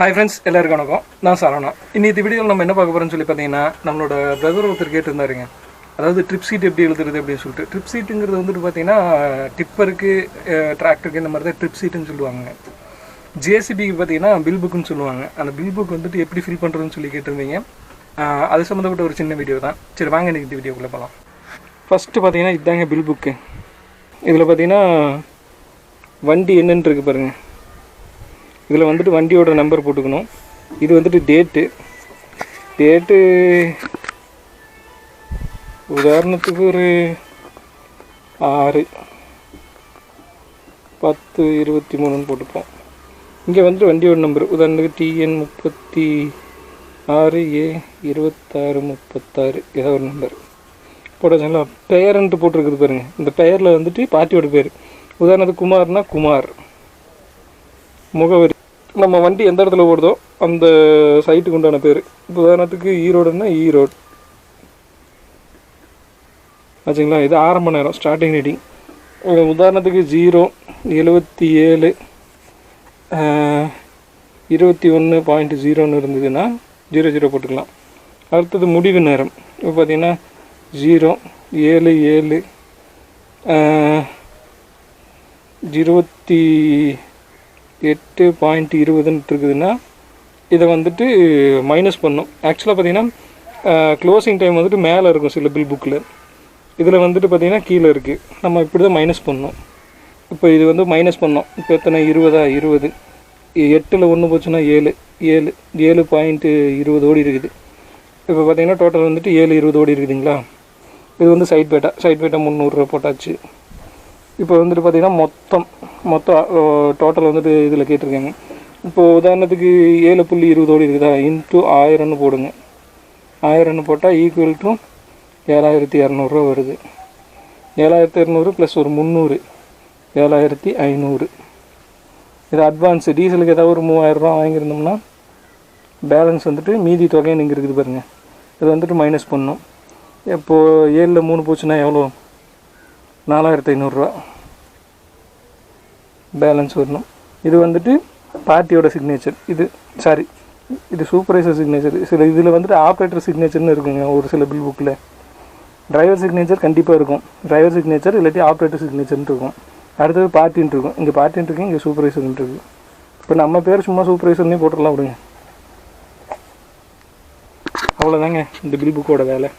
Hi friends, எல்லாருக்கும் வணக்கம். நான் சரவணா. இன்னைக்கு வீடியோவில் நம்ம என்ன பார்க்க போகிறோம்னு சொல்லி பார்த்தீங்கன்னா, நம்மளோட பிரதர் ஒருத்தர் கேட்டிருந்தாருங்க. அதாவது ட்ரிப் சீட் எப்படி எழுதுறது அப்படின்னு சொல்லிட்டு. ட்ரிப் சீட்டுங்கிறது வந்துட்டு பார்த்தீங்கன்னா டிப்பருக்கு, டிராக்டருக்கு இந்த மாதிரி தான் ட்ரிப் சீட்டுன்னு சொல்லுவாங்க. ஜேசிபிக்கு பார்த்தீங்கன்னா பில் புக்குன்னு சொல்லுவாங்க. அந்த பில் புக் வந்துட்டு எப்படி ஃபில் பண்ணுறதுன்னு சொல்லி கேட்டிருந்தீங்க. அது சம்மந்தப்பட்ட ஒரு சின்ன வீடியோ தான். சரி, வாங்க இன்றைக்கி இந்த வீடியோக்குள்ளே போகலாம். ஃபஸ்ட்டு பார்த்தீங்கன்னா இதுதாங்க பில் புக்கு. இதில் பார்த்தீங்கன்னா வண்டி என்னென்னு இருக்குது பாருங்கள். இதில் வந்துட்டு வண்டியோட நம்பர் போட்டுக்கணும். இது வந்துட்டு டேட்டு உதாரணத்துக்கு ஒரு 6/10/23 போட்டுப்போம். இங்கே வந்துட்டு வண்டியோட நம்பர் உதாரணத்துக்கு TN 36A2636 ஏதாவது ஒரு நம்பர் போட்டாச்சுங்களா. பெயர்ன்ட்டு போட்டிருக்குது பாருங்கள். இந்த பெயரில் வந்துட்டு பார்ட்டியோட பேர். உதாரணத்துக்கு குமார்னா குமார். முகவரி, நம்ம வண்டி எந்த இடத்துல ஓடுதோ அந்த சைட்டுக்கு உண்டான பேர். இப்போ உதாரணத்துக்கு ஈரோடுன்னா ஈரோடு ஆச்சுங்களா. இது ஆரம்ப நேரம், ஸ்டார்டிங் ரீடிங். உதாரணத்துக்கு 0/77/21.0 இருந்ததுன்னா 00 போட்டுக்கலாம். அடுத்தது முடிவு நேரம். இப்போ பார்த்தீங்கன்னா 0/7/28.20 இருக்குதுன்னா இதை வந்துட்டு மைனஸ் பண்ணும். ஆக்சுவலாக பார்த்தீங்கன்னா க்ளோசிங் டைம் வந்துட்டு மேலே இருக்கும் சில பில் புக்கில். இதில் வந்துட்டு பார்த்திங்கன்னா கீழே இருக்குது. நம்ம இப்படி தான் மைனஸ் பண்ணோம். இப்போ இது வந்து மைனஸ் பண்ணோம். இப்போ எத்தனை 20 8ல் 1 போச்சுன்னா 7.20 ஓடி இருக்குது. இப்போ பார்த்திங்கன்னா டோட்டல் வந்துட்டு 7.20 ஓடி இருக்குதுங்களா. இது வந்து சைட் பேட்டா 300 போட்டாச்சு. இப்போ வந்துட்டு பார்த்திங்கன்னா மொத்தம் டோட்டல் வந்துட்டு இதில் கேட்டிருக்காங்க. இப்போது உதாரணத்துக்கு 7.20 ஓடி இருக்குதா, இன்ட்டு 1000 போடுங்க. 1000 போட்டால் ஈக்குவல் டு 7200 வருது. 7200 ப்ளஸ் ஒரு 300 7500. இது அட்வான்ஸு. டீசலுக்கு ஏதாவது ஒரு 3000 வாங்கியிருந்தோம்னா பேலன்ஸ் வந்துட்டு மீதி தொகையை நீங்கள் இருக்குது பாருங்கள். இது வந்துட்டு மைனஸ் பண்ணணும். இப்போது 7ல் 3 போச்சுன்னா எவ்வளோ, 4500 பேலன்ஸ் வரணும். இது வந்துட்டு பார்ட்டியோட சிக்னேச்சர். இது சூப்பர்வைசர் சிக்னேச்சர். சில இதில் வந்துட்டு ஆப்ரேட்டர் சிக்னேச்சர்னு இருக்குங்க ஒரு சில பில் புக்கில். டிரைவர் சிக்னேச்சர் கண்டிப்பாக இருக்கும். டிரைவர் சிக்னேச்சர் இல்லாட்டி ஆப்ரேட்டர் சிக்னேச்சர்னு இருக்கும். அடுத்தது பார்ட்டின்னு இருக்கும். இங்கே பார்ட்டின்னு இருக்கு, இங்கே சூப்பர்வைசர்னு இருக்குது. இப்போ நம்ம பேர் சும்மா சூப்பர்வைசர்னே போட்டுடலாம் விடுங்க. அவ்வளோதாங்க இந்த பில் புக்கோட வேலை.